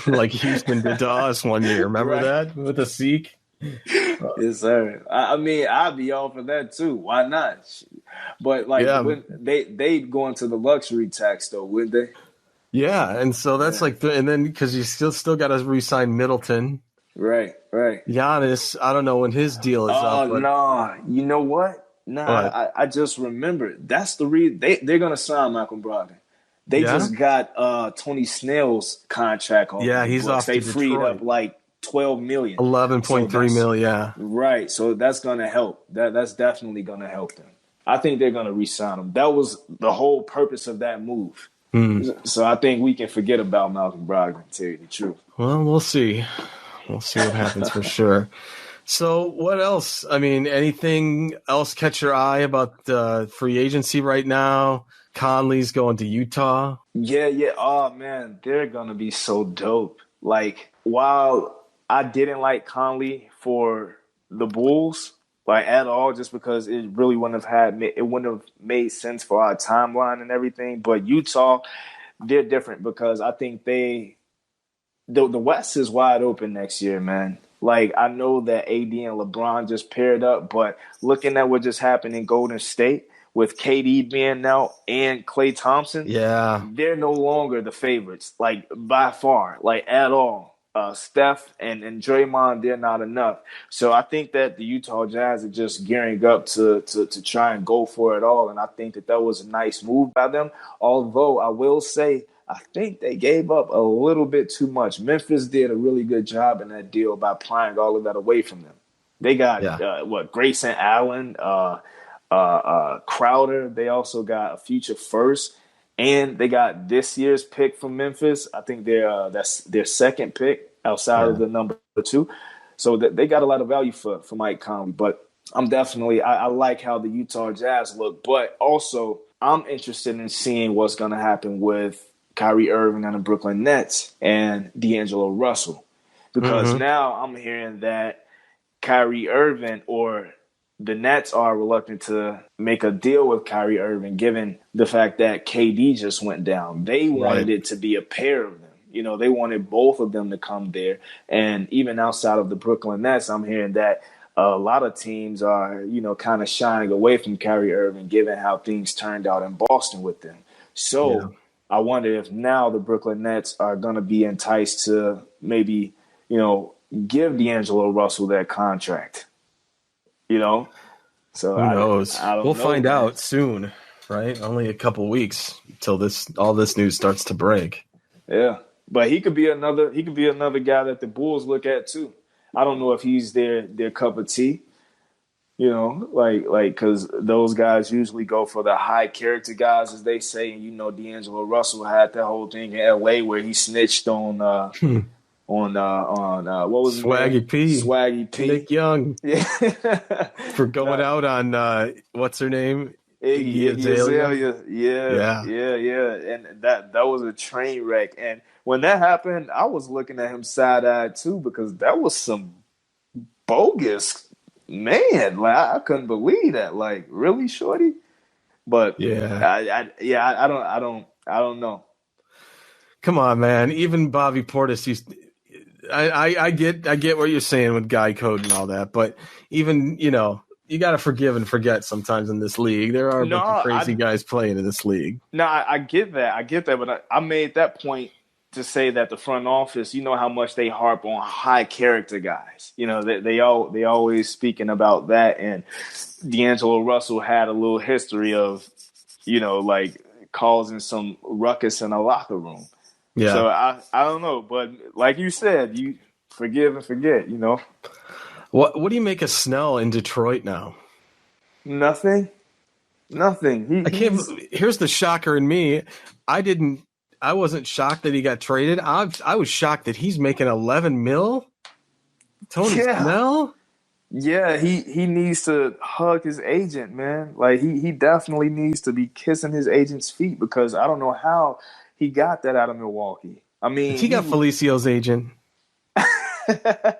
Like Houston did to us one year. Remember that with the Zeke? Yes, sir. I mean, I'd be all for that too. Why not? But like, Yeah, when they'd go into the luxury tax though, would they? yeah, and so that's Yeah. like, and then because you still got to re-sign Middleton, Right. Right. Giannis. I don't know when his deal is up, Oh but no! You know what? Nah, but I just remembered. That's the reason they're gonna sign Malcolm Brogdon. They yeah, just got Tony Snell's contract off of yeah, the he's books. off They to freed up Detroit, like 12 million. So 11.3 that's mil. Yeah, right. So that's gonna help. That's definitely gonna help them. I think they're gonna re-sign him. That was the whole purpose of that move. hmm. So I think we can forget about Malcolm Brogdon, to tell you the truth. Well, we'll see. We'll see what happens for sure. So, what else? I mean, anything else catch your eye about free agency right now? Conley's going to Utah. Yeah, yeah. Oh man, they're gonna be so dope. Like, while I didn't like Conley for the Bulls, like at all, just because it really wouldn't have made sense for our timeline and everything. But Utah, they're different because I think the West is wide open next year, man. Like, I know that AD and LeBron just paired up, but looking at what just happened in Golden State with KD being out and Klay Thompson, Yeah, they're no longer the favorites, like by far, like at all. Steph and Draymond, they're not enough. So I think that the Utah Jazz are just gearing up to try and go for it all. And I think that was a nice move by them. Although I will say, I think they gave up a little bit too much. Memphis did a really good job in that deal by prying all of that away from them. They got yeah. Grayson Allen, Crowder. They also got a future first, and they got this year's pick from Memphis. I think that's their second pick outside of Yeah. the number two. So they got a lot of value for Mike Conley. But I like how the Utah Jazz look, but also I'm interested in seeing what's going to happen with Kyrie Irving and the Brooklyn Nets and D'Angelo Russell, because Hmm. now I'm hearing that Kyrie Irving or the Nets are reluctant to make a deal with Kyrie Irving, given the fact that KD just went down. They wanted Right. it to be a pair of them. They wanted both of them to come there. And even outside of the Brooklyn Nets, I'm hearing that a lot of teams are, kind of shying away from Kyrie Irving, given how things turned out in Boston with them. Yeah. So I wonder if now the Brooklyn Nets are going to be enticed to maybe, give D'Angelo Russell that contract. You know, so Who knows? I We'll don't know, find man. out soon, all Only a couple weeks till all this news starts to break. Yeah, but he could be another. He could be another guy that the Bulls look at too. I don't know if he's their cup of tea. Like because those guys usually go for the high character guys, as they say. And D'Angelo Russell had that whole thing in L.A. where he snitched on what was his Swaggy name? P. Swaggy P. Nick Young Yeah, for going Nah, out on what's her name? Iggy Azalea. Yeah, Yeah. yeah, yeah. And that was a train wreck. And when that happened, I was looking at him side-eyed too, because that was some bogus, man. Like, I couldn't believe that. Like, really, shorty? But Yeah. I don't know. Come on, man. Even Bobby Portis used. I get what you're saying with guy code and all that, but even you got to forgive and forget sometimes in this league. There are a No, bunch of crazy guys playing in this league. No, I get that. I get that. But I made that point to say that the front office, you know how much they harp on high character guys. They always speaking about that. And D'Angelo Russell had a little history of, like causing some ruckus in a locker room. Yeah. So I don't know. But like you said, you forgive and forget, What do you make of Snell in Detroit now? Nothing. Here's the shocker in me. I wasn't shocked that he got traded. I was shocked that he's making 11 mil. Tony Snell? Yeah, he needs to hug his agent, man. Like he definitely needs to be kissing his agent's feet, because I don't know how he got that out of Milwaukee. I mean, He got Felicio's agent.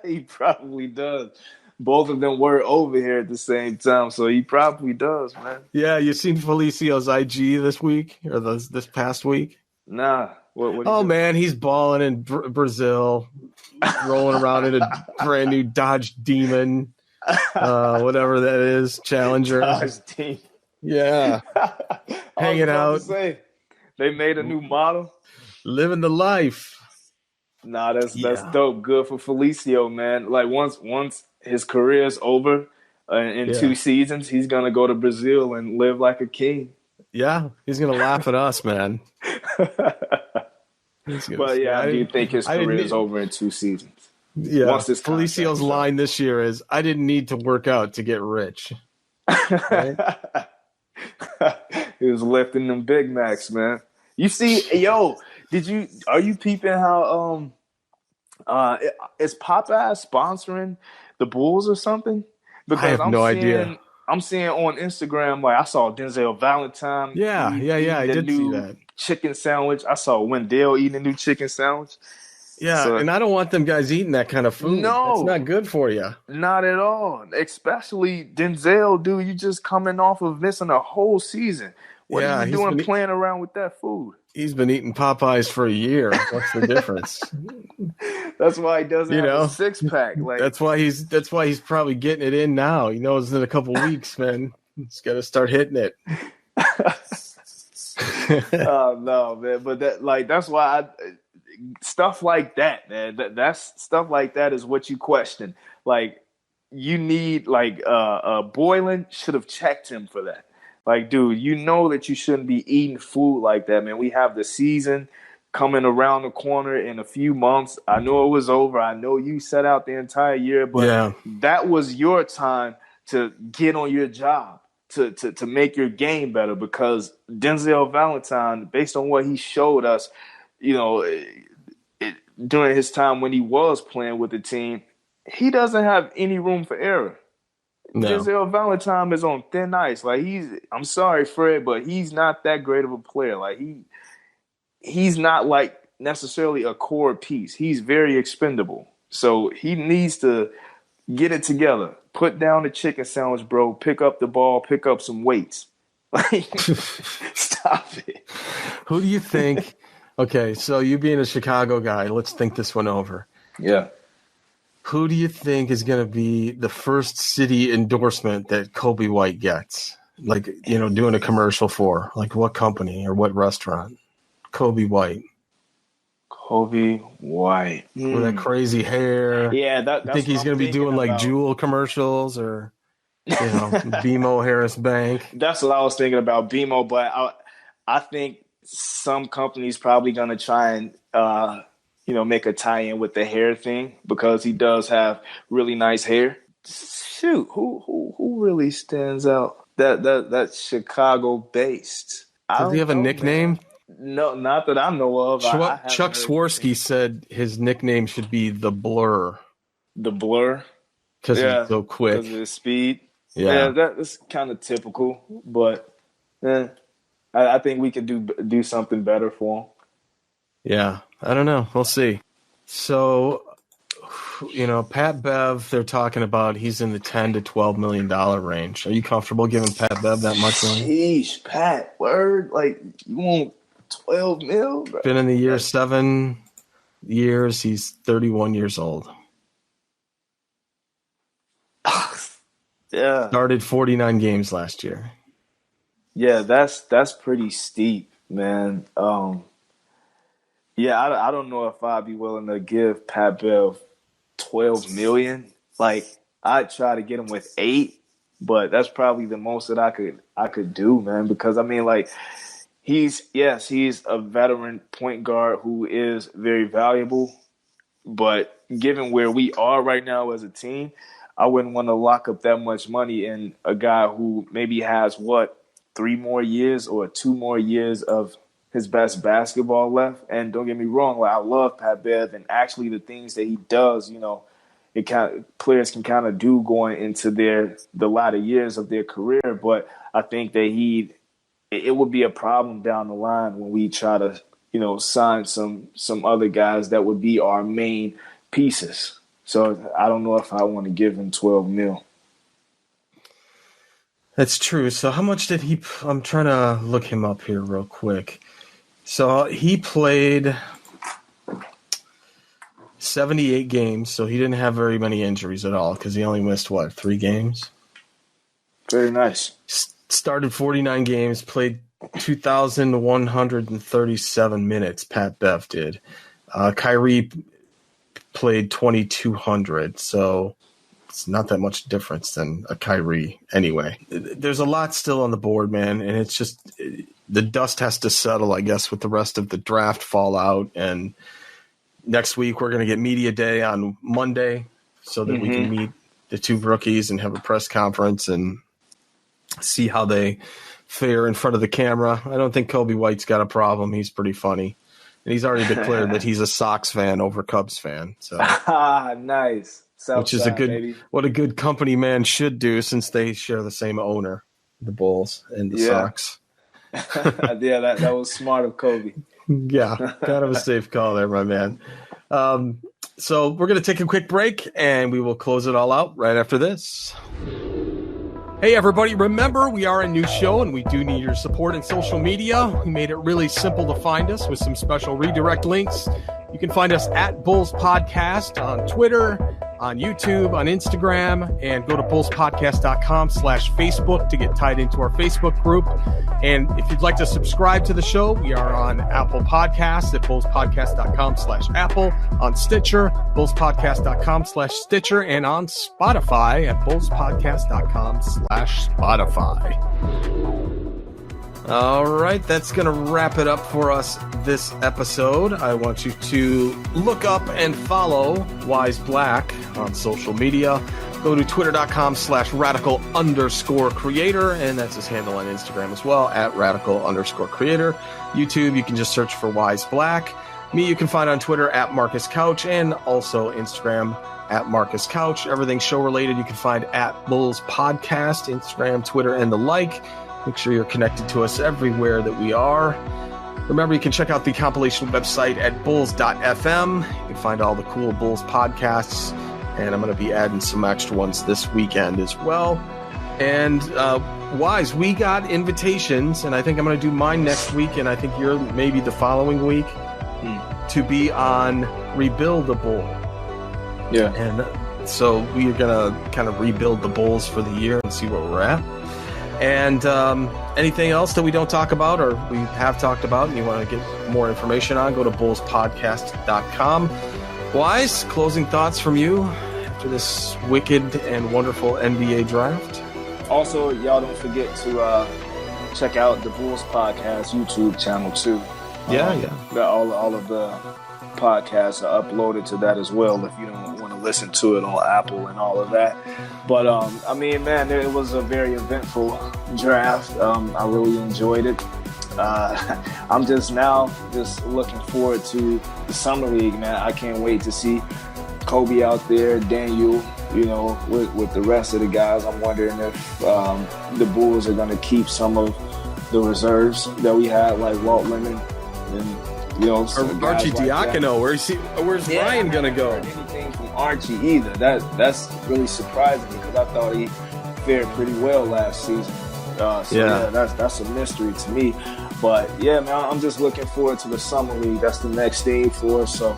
he probably does. Both of them were over here at the same time, so he probably does, man. Yeah, you seen Felicio's IG this week or this past week? Nah. What Oh he man, he's balling in Brazil, rolling around in a brand new Dodge Demon, whatever that is, Challenger. Dodge team. Yeah, I was hanging about to out, say they made a new model. living the life. Nah, that's Yeah, dope. Good for Felicio, man. Like once his career is over in yeah, 2 seasons, he's gonna go to Brazil and live like a king. yeah. He's gonna laugh at us, man. He's gonna But say, yeah, I do think his I career is didn't. over in 2 seasons. Yeah, Once this contract Felicio's is up. line this year is, "I didn't need to work out to get rich." Right? He was lifting them Big Macs, man. You see, yo, are you peeping how is Popeye sponsoring the Bulls or something? I Because have no idea. I'm seeing on Instagram, like I saw Denzel Valentine Yeah, yeah, yeah. eating I the did see new that. chicken sandwich. I saw Wendell eating a new chicken sandwich. Yeah, So and I don't want them guys eating that kind of food. That's no, not good for you. not at all. Especially Denzel, dude. You just coming off of missing a whole season. What are Yeah, you doing playing around with that food? he's been eating Popeyes for a year. What's the difference? That's why he doesn't You have a know, 6 pack. Like, that's why he's probably getting it in now. He knows in a couple weeks, man. He's got to start hitting it. oh no, man. But that's why stuff like that, man. That's stuff like that is what you question. Like, you need Boylan should have checked him for that. Like, dude, you know that you shouldn't be eating food like that, man. We have the season coming around the corner in a few months. I know it was over. I know you set out the entire year, but Yeah. that was your time to get on your job, to make your game better, because Denzel Valentine, based on what he showed us, you know, during his time when he was playing with the team, he doesn't have any room for error. No. Denzel Valentine is on thin ice. Like, I'm sorry, Fred, but he's not that great of a player. Like, he's not like necessarily a core piece. He's very expendable. So he needs to get it together. Put down the chicken sandwich, bro. Pick up the ball. Pick up some weights. Like, stop it. Who do you think? Okay, so you being a Chicago guy, let's think this one over. Yeah. Who do you think is going to be the first city endorsement that Kobe White gets? Like, you know, doing a commercial for, like, what company or what restaurant? Kobe White. Kobe White. With that crazy hair. Yeah, that's you think he's going to be doing like Jewel commercials or, you know, BMO Harris Bank? That's what I was thinking about, BMO, but I think some companies probably going to try and make a tie-in with the hair thing, because he does have really nice hair. Shoot, who really stands out? That's Chicago based. Does he have a nickname? Man. No, not that I know of. Chuck Swirsky said his nickname should be the Blur. The Blur? Because he's so quick. Because of his speed. Yeah, that's kind of typical, but I think we could do something better for him. Yeah, I don't know. We'll see. So, you know, Pat Bev, they're talking about he's in the $10 to $12 million range. Are you comfortable giving Pat Bev that much money? Sheesh, Pat, word? Like, you want 12 mil? Bro? Been in the year 7 years. He's 31 years old. Yeah. Started 49 games last year. Yeah, that's pretty steep, man. Yeah, I don't know if I'd be willing to give Pat Bev $12 million. Like, I'd try to get him with 8, but that's probably the most that I could do, man. Because I mean, like, he's a veteran point guard who is very valuable, but given where we are right now as a team, I wouldn't want to lock up that much money in a guy who maybe has 3 more years or 2 more years of his best basketball left. And don't get me wrong, like, I love Pat Bev, and actually the things that he does, you know, players can kind of do going into the latter years of their career. But I think that it would be a problem down the line when we try to, you know, sign some other guys that would be our main pieces. So I don't know if I want to give him 12 mil. That's true. So how much did he – I'm trying to look him up here real quick. So he played 78 games, so he didn't have very many injuries at all because he only missed, 3 games? Very nice. Started 49 games, played 2,137 minutes, Pat Bev did. Kyrie played 2,200, so it's not that much difference than a Kyrie anyway. There's a lot still on the board, man, and it's just the dust has to settle, I guess, with the rest of the draft fallout. And next week we're going to get media day on Monday so that we can meet the 2 rookies and have a press conference and see how they fare in front of the camera. I don't think Kobe White's got a problem. He's pretty funny. And he's already declared that he's a Sox fan over Cubs fan. So nice. Which is what a good company man should do since they share the same owner, the Bulls and the Sox. Yeah, that was smart of Kobe. Yeah, kind of a safe call there, my man. So we're going to take a quick break, and we will close it all out right after this. Hey, everybody, remember, we are a new show, and we do need your support in social media. We made it really simple to find us with some special redirect links. You can find us at Bulls Podcast on Twitter, on YouTube, on Instagram, and go to bullspodcast.com/Facebook to get tied into our Facebook group. And if you'd like to subscribe to the show, we are on Apple Podcasts at bullspodcast.com/Apple, on Stitcher, bullspodcast.com/Stitcher, and on Spotify at bullspodcast.com/Spotify. All right, that's going to wrap it up for us this episode. I want you to look up and follow Wyse Black on social media. Go to twitter.com/radical_creator, and that's his handle on Instagram as well, at radical_creator. YouTube, you can just search for Wyse Black. Me, you can find on Twitter at Marcus Couch, and also Instagram at Marcus Couch. Everything show related, you can find at Bulls Podcast, Instagram, Twitter, and the like. Make sure you're connected to us everywhere that we are. Remember, you can check out the compilation website at bulls.fm. You can find all the cool Bulls podcasts, and I'm going to be adding some extra ones this weekend as well. And Wyse, we got invitations, and I think I'm going to do mine next week, and I think you're maybe the following week, to be on Rebuild the Bull. Yeah. And so we are going to kind of rebuild the Bulls for the year and see where we're at. And anything else that we don't talk about or we have talked about and you want to get more information on, go to bullspodcast.com. Wyse, closing thoughts from you after this wicked and wonderful NBA draft? Also, y'all don't forget to check out the Bulls Podcast YouTube channel, too. All of the podcasts are uploaded to that as well if you don't want to listen to it on Apple and all of that. But I mean, man, it was a very eventful draft. I really enjoyed it. I'm just looking forward to the summer league, man. I can't wait to see Kobe out there, Daniel, with the rest of the guys. I'm wondering if the Bulls are going to keep some of the reserves that we had, like Walt Lemon and or Archie Diacono. Where's Ryan gonna go? I haven't heard anything from Archie either. That's really surprising because I thought he fared pretty well last season. That's a mystery to me. But yeah, man, I'm just looking forward to the summer league. That's the next stage for us. So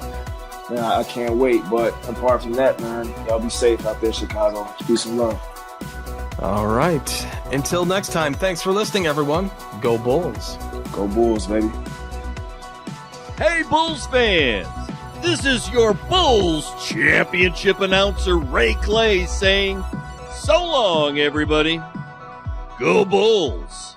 man, I can't wait. But apart from that, man, y'all be safe out there, Chicago. Peace and love. All right. Until next time, thanks for listening, everyone. Go Bulls. Go Bulls, baby. Hey, Bulls fans! This is your Bulls championship announcer, Ray Clay, saying, so long, everybody. Go Bulls!